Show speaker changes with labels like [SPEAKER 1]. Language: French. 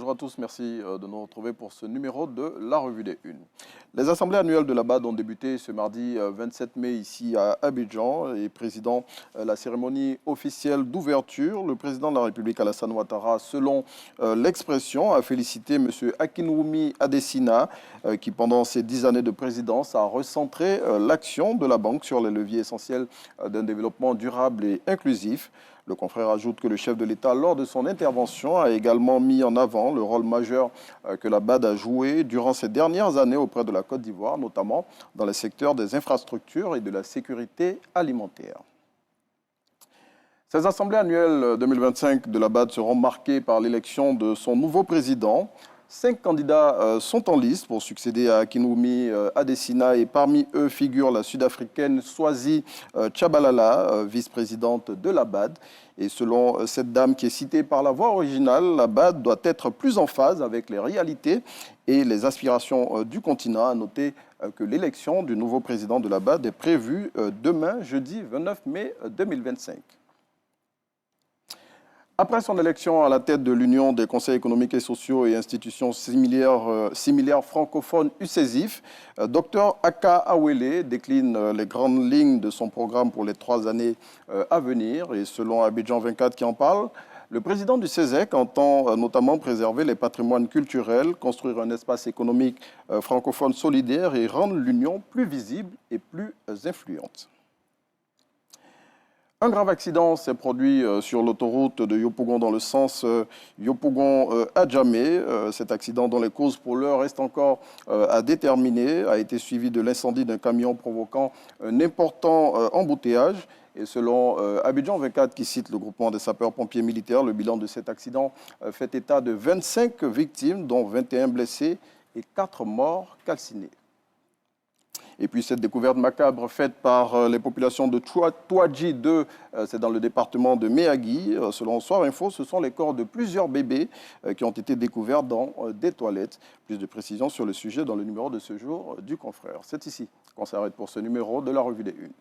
[SPEAKER 1] bonjour à tous. Merci de nous retrouver pour ce numéro de la Revue des Unes. Les assemblées annuelles de la BAD ont débuté ce mardi 27 mai ici à Abidjan et président la cérémonie officielle d'ouverture. Le président de la République Alassane Ouattara, selon l'expression, a félicité M. Akinwumi Adesina qui, pendant ses 10 années de présidence, a recentré l'action de la banque sur les leviers essentiels d'un développement durable et inclusif. Le confrère ajoute que le chef de l'État, lors de son intervention, a également mis en avant le rôle majeur que la BAD a joué durant ces dernières années auprès de la Côte d'Ivoire, notamment dans les secteurs des infrastructures et de la sécurité alimentaire. Ces assemblées annuelles 2025 de la BAD seront marquées par l'élection de son nouveau président. 5 candidats sont en liste pour succéder à Akinwumi Adesina et parmi eux figure la Sud-Africaine Swazi Tshabalala, vice-présidente de la BAD. Et selon cette dame qui est citée par la voix originale, la BAD doit être plus en phase avec les réalités et les aspirations du continent. À noter que l'élection du nouveau président de la BAD est prévue demain, jeudi 29 mai 2025. Après son élection à la tête de l'Union des conseils économiques et sociaux et institutions similaires francophones UCESIF, Dr Aka Awele décline les grandes lignes de son programme pour les 3 années à venir. Et selon Abidjan 24 qui en parle, le président du CESEC entend notamment préserver les patrimoines culturels, construire un espace économique francophone solidaire et rendre l'Union plus visible et plus influente. Un grave accident s'est produit sur l'autoroute de Yopougon dans le sens Yopougon-Adjamé. Cet accident, dont les causes pour l'heure restent encore à déterminer, a été suivi de l'incendie d'un camion provoquant un important embouteillage. Et selon Abidjan 24, qui cite le groupement des sapeurs-pompiers militaires, le bilan de cet accident fait état de 25 victimes, dont 21 blessés et 4 morts calcinés. Et puis cette découverte macabre faite par les populations de Touadji 2, c'est dans le département de Méagui. Selon Soir Info, ce sont les corps de plusieurs bébés qui ont été découverts dans des toilettes. Plus de précisions sur le sujet dans le numéro de ce jour du confrère. C'est ici qu'on s'arrête pour ce numéro de la Revue des Unes.